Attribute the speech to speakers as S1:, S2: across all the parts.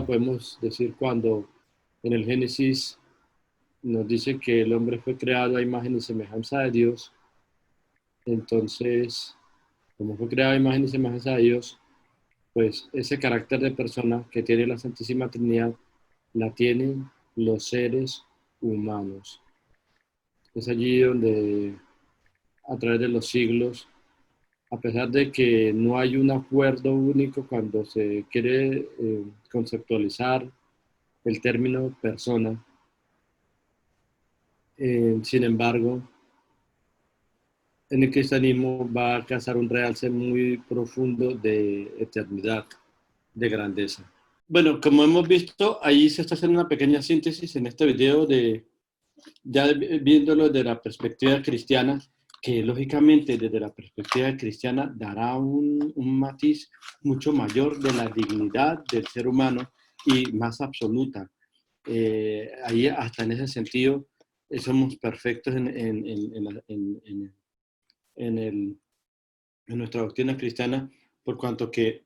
S1: podemos decir cuando en el Génesis nos dice que el hombre fue creado a imagen y semejanza de Dios. Entonces, como fue creado a imagen y semejanza de Dios, pues ese carácter de persona que tiene la Santísima Trinidad la tienen los seres humanos. Es allí donde a través de los siglos, a pesar de que no hay un acuerdo único cuando se quiere conceptualizar el término persona, sin embargo, en el cristianismo va a alcanzar un realce muy profundo de eternidad, de grandeza. Bueno, como hemos visto, ahí se está haciendo una pequeña síntesis en este video de ya viéndolo desde la perspectiva cristiana, que lógicamente desde la perspectiva cristiana dará un matiz mucho mayor de la dignidad del ser humano y más absoluta. Ahí hasta en ese sentido somos perfectos en, el, en nuestra doctrina cristiana, por cuanto que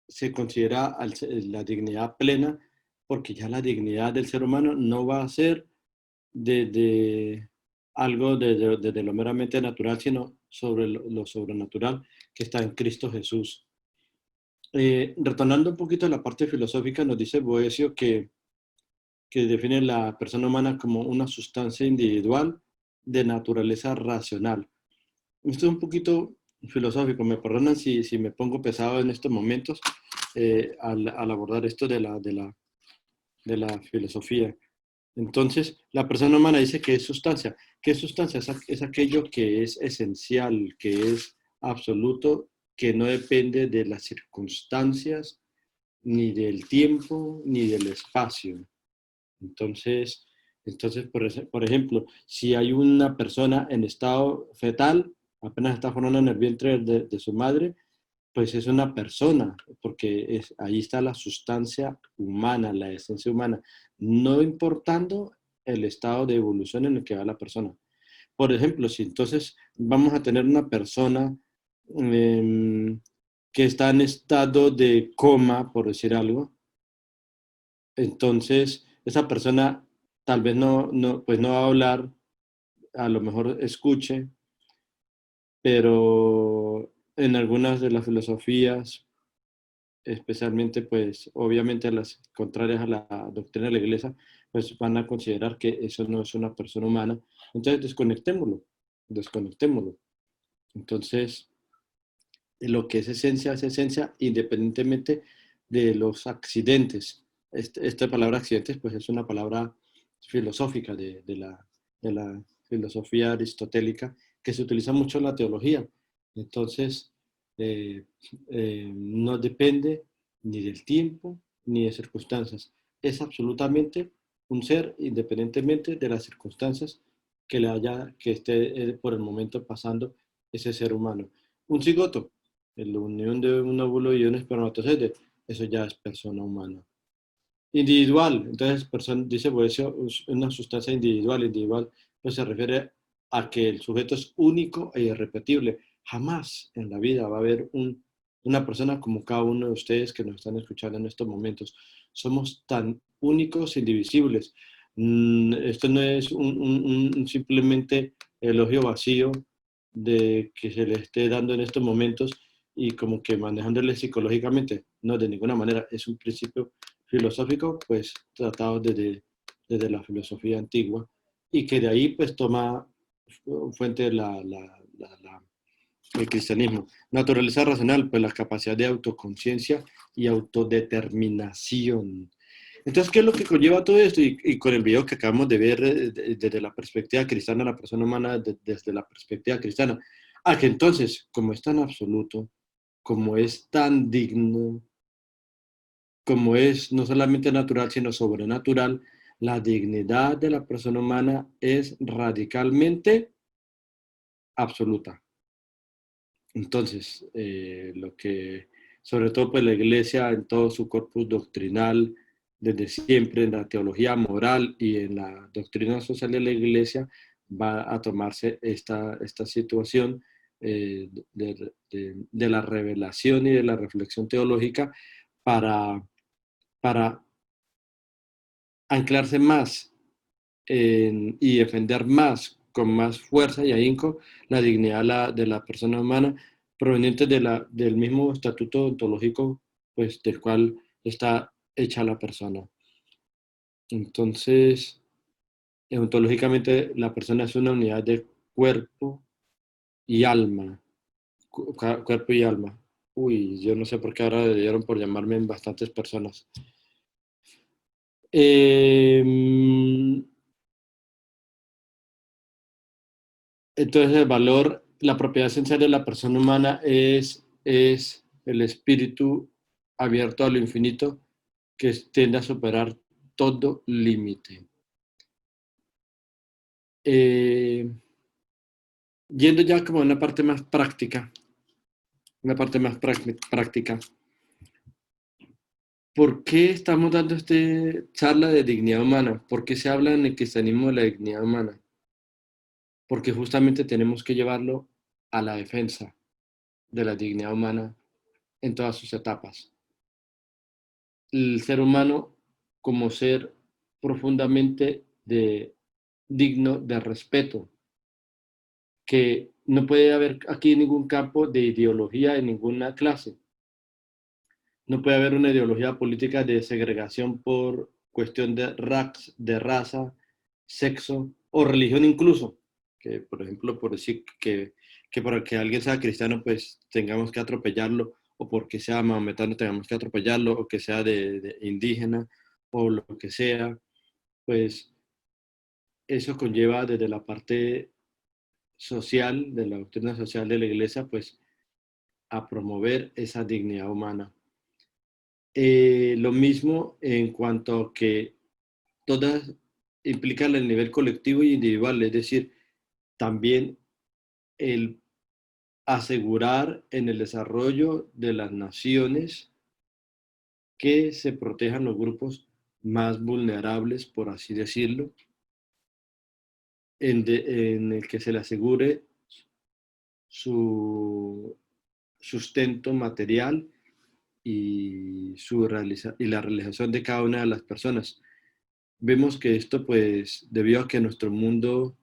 S1: se considera la dignidad plena, porque ya la dignidad del ser humano no va a ser de algo desde lo meramente natural, sino sobre lo sobrenatural que está en Cristo Jesús. Retornando un poquito a la parte filosófica, nos dice Boecio que define la persona humana como una sustancia individual de naturaleza racional. Esto es un poquito filosófico, me perdonan si me pongo pesado en estos momentos al abordar esto de la filosofía. Entonces, la persona humana dice que es sustancia. ¿Qué es sustancia? Es aquello que es esencial, que es absoluto, que no depende de las circunstancias, ni del tiempo, ni del espacio. Entonces, por ejemplo, si hay una persona en estado fetal, apenas está formando en el vientre de su madre, pues es una persona, porque ahí está la sustancia humana, la esencia humana, no importando el estado de evolución en el que va la persona. Por ejemplo, si entonces vamos a tener una persona eh, que está en estado de coma, por decir algo, entonces esa persona tal vez pues no va a hablar, a lo mejor escuche, pero en algunas de las filosofías, especialmente pues obviamente las contrarias a la doctrina de la iglesia, pues van a considerar que eso no es una persona humana. Entonces desconectémoslo. Entonces, lo que es esencia independientemente de los accidentes. Esta palabra accidentes pues es una palabra filosófica de la filosofía aristotélica que se utiliza mucho en la teología. Entonces, eh, no depende ni del tiempo ni de circunstancias. Es absolutamente un ser independientemente de las circunstancias que esté por el momento pasando ese ser humano. Un cigoto, la unión de un óvulo y un espermatozoide, eso ya es persona humana. Individual, entonces dice Boecio, es una sustancia individual, pues se refiere a que el sujeto es único e irrepetible. Jamás en la vida va a haber una persona como cada uno de ustedes que nos están escuchando en estos momentos. Somos tan únicos e indivisibles. Esto no es un simplemente elogio vacío de que se le esté dando en estos momentos y como que manejándole psicológicamente. No, de ninguna manera. Es un principio filosófico, pues tratado desde la filosofía antigua y que de ahí pues toma fuente el cristianismo. Naturaleza racional, pues la capacidad de autoconciencia y autodeterminación. Entonces, ¿qué es lo que conlleva todo esto? Y con el video que acabamos de ver desde la perspectiva cristiana, la persona humana desde la perspectiva cristiana, a que entonces, como es tan absoluto, como es tan digno, como es no solamente natural, sino sobrenatural, la dignidad de la persona humana es radicalmente absoluta. Entonces, lo que, sobre todo, pues la Iglesia en todo su corpus doctrinal, desde siempre en la teología moral y en la doctrina social de la Iglesia, va a tomarse esta situación de la revelación y de la reflexión teológica para anclarse más y defender más, con más fuerza y ahínco, la dignidad de la persona humana, proveniente del mismo estatuto ontológico, pues, del cual está hecha la persona. Entonces, ontológicamente, la persona es una unidad de cuerpo y alma. Cuerpo y alma. Uy, yo no sé por qué ahora le dieron por llamarme en bastantes personas. Em, entonces, el valor, la propiedad esencial de la persona humana es el espíritu abierto a lo infinito que tiende a superar todo límite. Eh, Yendo ya como a una parte más práctica, práctica. ¿Por qué estamos dando esta charla de dignidad humana? ¿Por qué se habla en el cristianismo de la dignidad humana? Porque justamente tenemos que llevarlo a la defensa de la dignidad humana en todas sus etapas. El ser humano como ser profundamente digno de respeto, que no puede haber aquí ningún campo de ideología en ninguna clase. No puede haber una ideología política de segregación por cuestión de raza, sexo o religión incluso. Que, por ejemplo, por decir que para que alguien sea cristiano, pues tengamos que atropellarlo, o porque sea maometano tengamos que atropellarlo, o que sea de indígena, o lo que sea, pues eso conlleva desde la parte social, de la doctrina social de la iglesia, pues a promover esa dignidad humana. Lo mismo en cuanto a que todas implican el nivel colectivo y individual, es decir, también el asegurar en el desarrollo de las naciones que se protejan los grupos más vulnerables, por así decirlo, en el que se le asegure su sustento material y la realización de cada una de las personas. Vemos que esto, pues, debido a que nuestro mundo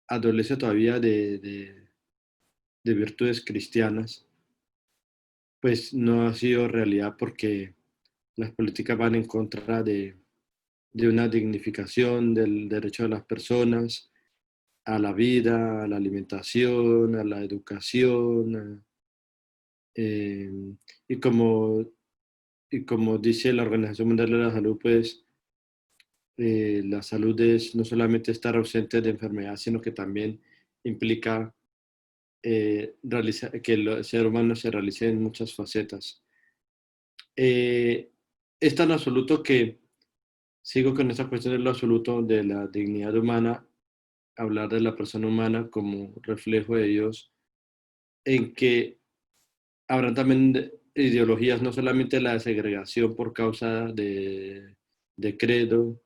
S1: adolece todavía de virtudes cristianas, pues no ha sido realidad porque las políticas van en contra de una dignificación del derecho de las personas a la vida, a la alimentación, a la educación. Eh, y, como, y como dice la Organización Mundial de la Salud, pues la salud es no solamente estar ausente de enfermedad, sino que también implica que el ser humano se realice en muchas facetas. Eh, es tan absoluto que sigo con esta cuestión de lo absoluto, de la dignidad humana, hablar de la persona humana como reflejo de Dios, en que habrán también ideologías, no solamente la segregación por causa de credo,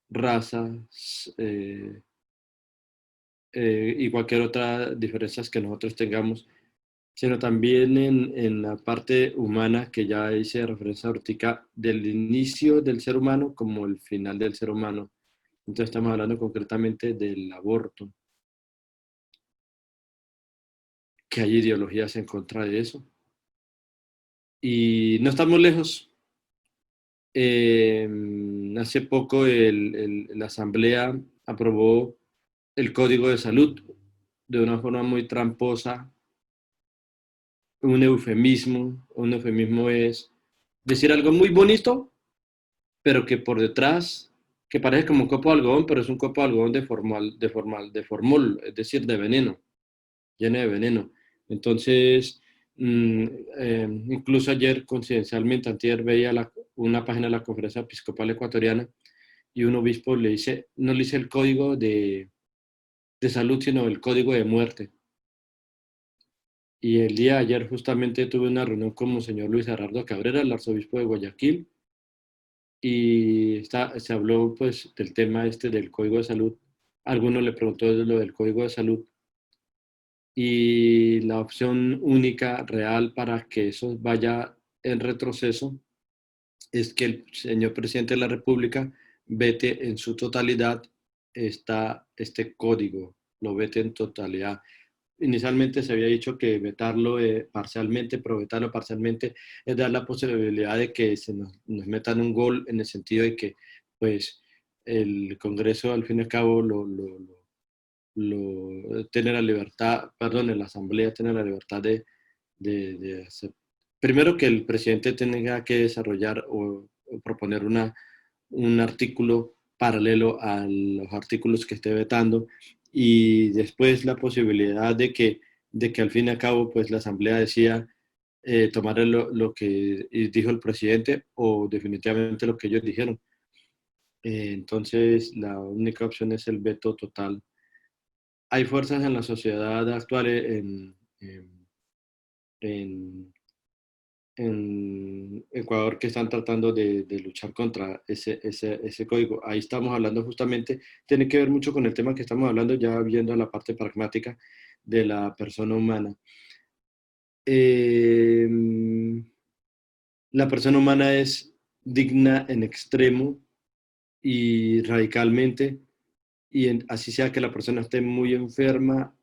S1: raza, y cualquier otra diferencia que nosotros tengamos, sino también en la parte humana que ya hice referencia ahorita, del inicio del ser humano como el final del ser humano. Entonces estamos hablando concretamente del aborto, que hay ideologías en contra de eso. Y no estamos lejos. Hace poco la Asamblea aprobó el Código de Salud de una forma muy tramposa, un eufemismo es decir algo muy bonito, pero que por detrás, que parece como un copo de algodón, pero es un copo de algodón de formol, es decir, de veneno, lleno de veneno. Entonces, mm, incluso ayer, coincidencialmente, antier veía una página de la Conferencia Episcopal Ecuatoriana y un obispo le dice, no le dice el código de salud, sino el código de muerte. Y el día de ayer justamente tuve una reunión con Monseñor Luis Gerardo Cabrera, el arzobispo de Guayaquil, y se habló pues del tema este del Código de Salud. Alguno le preguntó de lo del Código de Salud y la opción única real para que eso vaya en retroceso es que el señor presidente de la República vete en su totalidad este código, lo vete en totalidad. Inicialmente se había dicho que vetarlo parcialmente, pero vetarlo parcialmente es dar la posibilidad de que nos metan un gol en el sentido de que pues el Congreso al fin y al cabo tiene la libertad, perdón, la Asamblea tiene la libertad de hacer. Primero que el presidente tenga que desarrollar o proponer un artículo paralelo a los artículos que esté vetando y después la posibilidad de que al fin y al cabo pues la Asamblea decida tomar lo que dijo el presidente o definitivamente lo que ellos dijeron. Entonces la única opción es el veto total. Hay fuerzas en la sociedad actual en, en Ecuador que están tratando de luchar contra ese código. Ahí estamos hablando justamente, tiene que ver mucho con el tema que estamos hablando, ya viendo la parte pragmática de la persona humana. Eh, la persona humana es digna en extremo y radicalmente, y así sea que la persona esté muy enferma,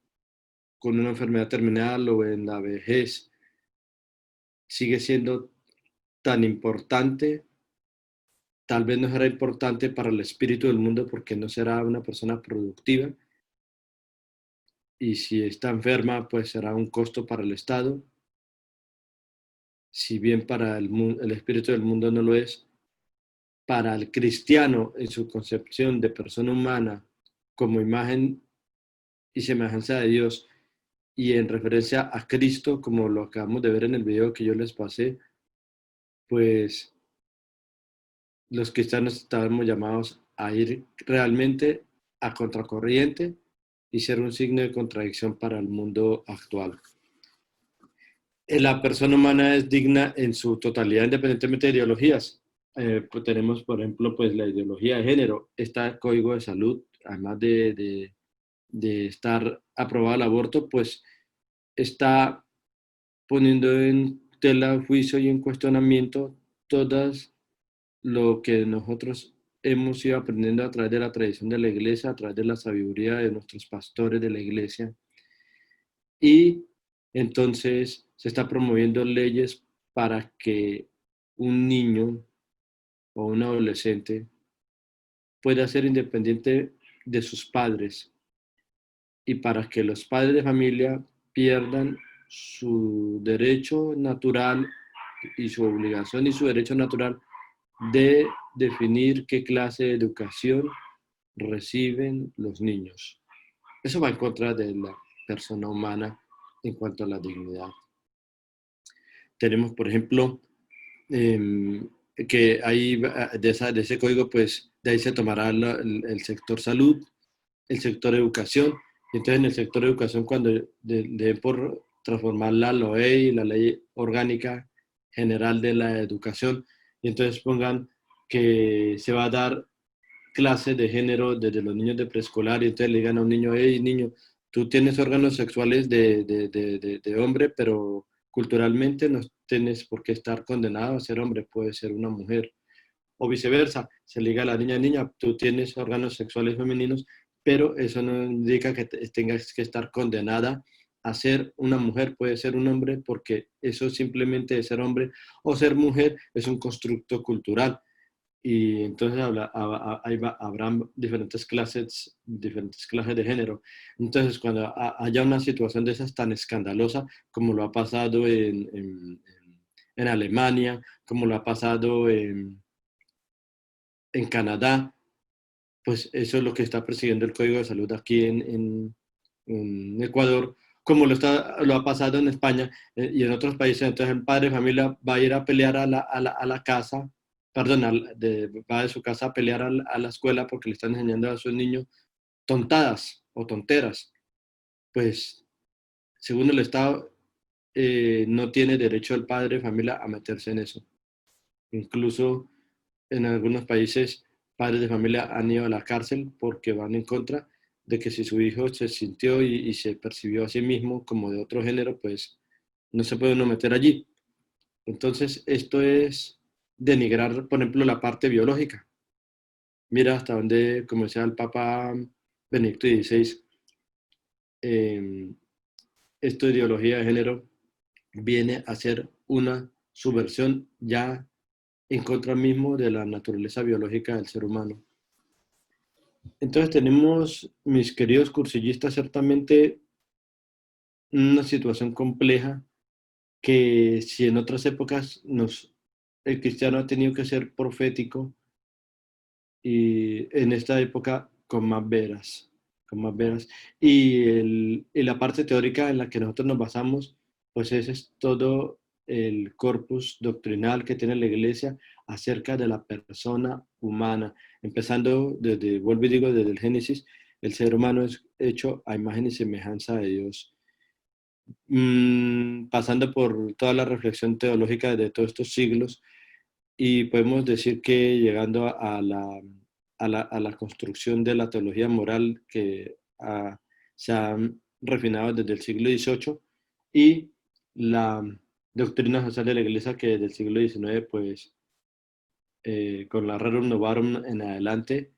S1: con una enfermedad terminal o en la vejez, sigue siendo tan importante. Tal vez no será importante para el espíritu del mundo porque no será una persona productiva y si está enferma pues será un costo para el Estado. Si bien para el espíritu del mundo no lo es, para el cristiano en su concepción de persona humana como imagen y semejanza de Dios y en referencia a Cristo como lo acabamos de ver en el video que yo les pasé, pues los cristianos estamos llamados a ir realmente a contracorriente y ser un signo de contradicción para el mundo actual. La persona humana es digna en su totalidad, independientemente de ideologías. Pues tenemos, por ejemplo, pues la ideología de género. Está el Código de Salud, además de estar aprobado el aborto, pues está poniendo en tela de juicio y en cuestionamiento todas lo que nosotros hemos ido aprendiendo a través de la tradición de la iglesia, a través de la sabiduría de nuestros pastores de la iglesia. Y entonces se está promoviendo leyes para que un niño o un adolescente pueda ser independiente de sus padres y para que los padres de familia pierdan su derecho natural y su obligación y su derecho natural de definir qué clase de educación reciben los niños. Eso va en contra de la persona humana en cuanto a la dignidad. Tenemos, por ejemplo, que ahí de ese código, pues de ahí se tomará el sector salud, el sector educación, y entonces en el sector educación cuando deben por transformar la LOE, la Ley Orgánica General de la Educación, y entonces pongan que se va a dar clases de género desde los niños de preescolar y entonces le digan a un niño, hey niño, tú tienes órganos sexuales de hombre, pero culturalmente no tienes por qué estar condenado a ser hombre, puede ser una mujer. O viceversa, se le diga a la niña, tú tienes órganos sexuales femeninos, pero eso no indica que tengas que estar condenada a ser una mujer, puede ser un hombre, porque eso simplemente de ser hombre o ser mujer es un constructo cultural y entonces habrán diferentes clases de género. Entonces, cuando haya una situación de esas tan escandalosa, como lo ha pasado en Alemania, como lo ha pasado en Canadá, pues eso es lo que está persiguiendo el Código de Salud aquí en Ecuador, como lo ha pasado en España y en otros países. Entonces el padre de familia va a ir a pelear a la casa, perdón, va de su casa a pelear a la escuela porque le están enseñando a sus niños tontadas o tonteras. Pues según el Estado, no tiene derecho el padre de familia a meterse en eso. Incluso en algunos países, padres de familia han ido a la cárcel porque van en contra de que si su hijo se sintió y se percibió a sí mismo como de otro género, pues no se puede uno meter allí. Entonces, esto es denigrar, por ejemplo, la parte biológica. Mira hasta dónde, como decía el Papa Benedicto XVI, eh, esta ideología de género viene a ser una subversión ya en contra mismo de la naturaleza biológica del ser humano. Entonces tenemos, mis queridos cursillistas, ciertamente una situación compleja que si en otras épocas el cristiano ha tenido que ser profético, y en esta época con más veras, con más veras. Y la parte teórica en la que nosotros nos basamos, pues ese es todo el corpus doctrinal que tiene la Iglesia acerca de la persona humana, empezando desde, vuelvo y digo, desde el Génesis, el ser humano es hecho a imagen y semejanza de Dios. Pasando por toda la reflexión teológica de todos estos siglos, y podemos decir que llegando a la construcción de la teología moral que se ha refinado desde el siglo XVIII, y la doctrina social de la Iglesia que desde el siglo XIX, pues con la Rerum Novarum en adelante,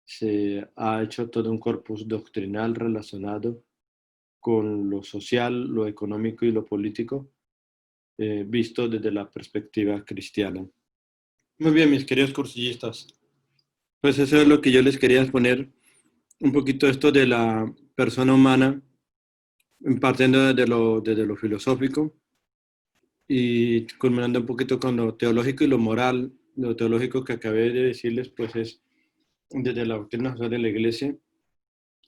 S1: se ha hecho todo un corpus doctrinal relacionado con lo social, lo económico y lo político, visto desde la perspectiva cristiana. Muy bien, mis queridos cursillistas. Pues eso es lo que yo les quería exponer, un poquito esto de la persona humana, partiendo desde lo filosófico y culminando un poquito con lo teológico y lo moral. Lo teológico que acabé de decirles, pues es desde la doctrina social de la Iglesia,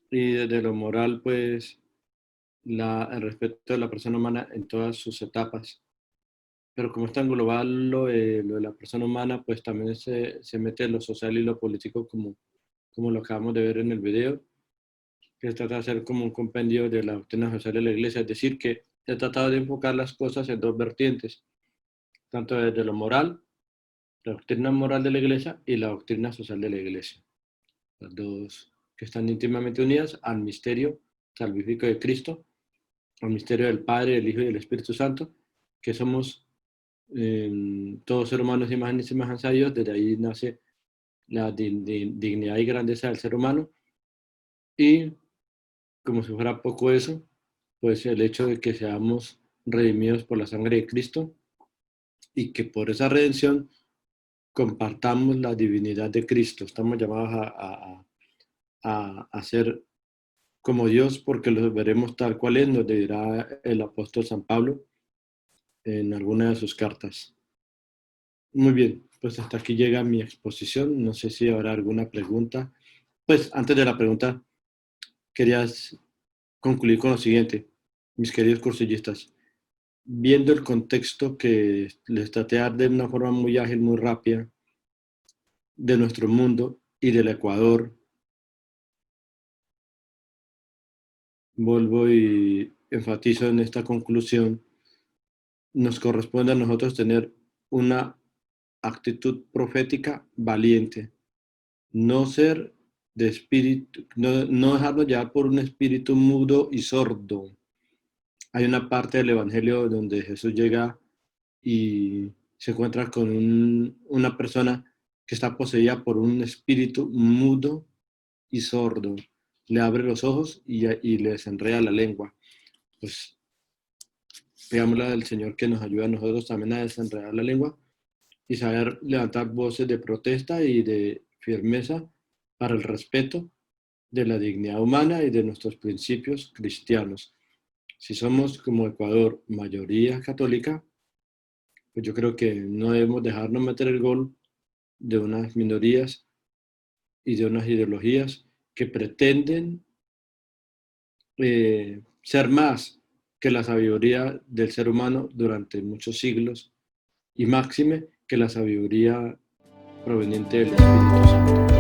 S1: y desde lo moral, pues el respeto de la persona humana en todas sus etapas. Pero como es tan global lo de la persona humana, pues también se mete lo social y lo político como lo acabamos de ver en el video, que trata de hacer como un compendio de la doctrina social de la Iglesia, es decir, que he tratado de enfocar las cosas en dos vertientes, tanto desde lo moral, la doctrina moral de la Iglesia y la doctrina social de la Iglesia, las dos que están íntimamente unidas al misterio salvífico de Cristo, al misterio del Padre, del Hijo y del Espíritu Santo, que somos todos seres humanos imagen y semejanza a Dios. Desde ahí nace la dignidad y grandeza del ser humano, y como si fuera poco eso, pues el hecho de que seamos redimidos por la sangre de Cristo y que por esa redención compartamos la divinidad de Cristo. Estamos llamados a ser como Dios porque lo veremos tal cual es, nos dirá el apóstol San Pablo en alguna de sus cartas. Muy bien, pues hasta aquí llega mi exposición. No sé si habrá alguna pregunta. Pues antes de la pregunta, querías concluir con lo siguiente, mis queridos cursillistas. Viendo el contexto que les traté de dar de una forma muy ágil, muy rápida, de nuestro mundo y del Ecuador, vuelvo y enfatizo en esta conclusión, nos corresponde a nosotros tener una actitud profética valiente, no ser de espíritu, no dejarnos llevar por un espíritu mudo y sordo. Hay una parte del Evangelio donde Jesús llega y se encuentra con una persona que está poseída por un espíritu mudo y sordo. Le abre los ojos y le desenreda la lengua. Pues pidámosle al Señor que nos ayude a nosotros también a desenredar la lengua y saber levantar voces de protesta y de firmeza para el respeto de la dignidad humana y de nuestros principios cristianos. Si somos como Ecuador mayoría católica, pues yo creo que no debemos dejarnos meter el gol de unas minorías y de unas ideologías que pretenden ser más que la sabiduría del ser humano durante muchos siglos, y máxime que la sabiduría proveniente del Espíritu Santo.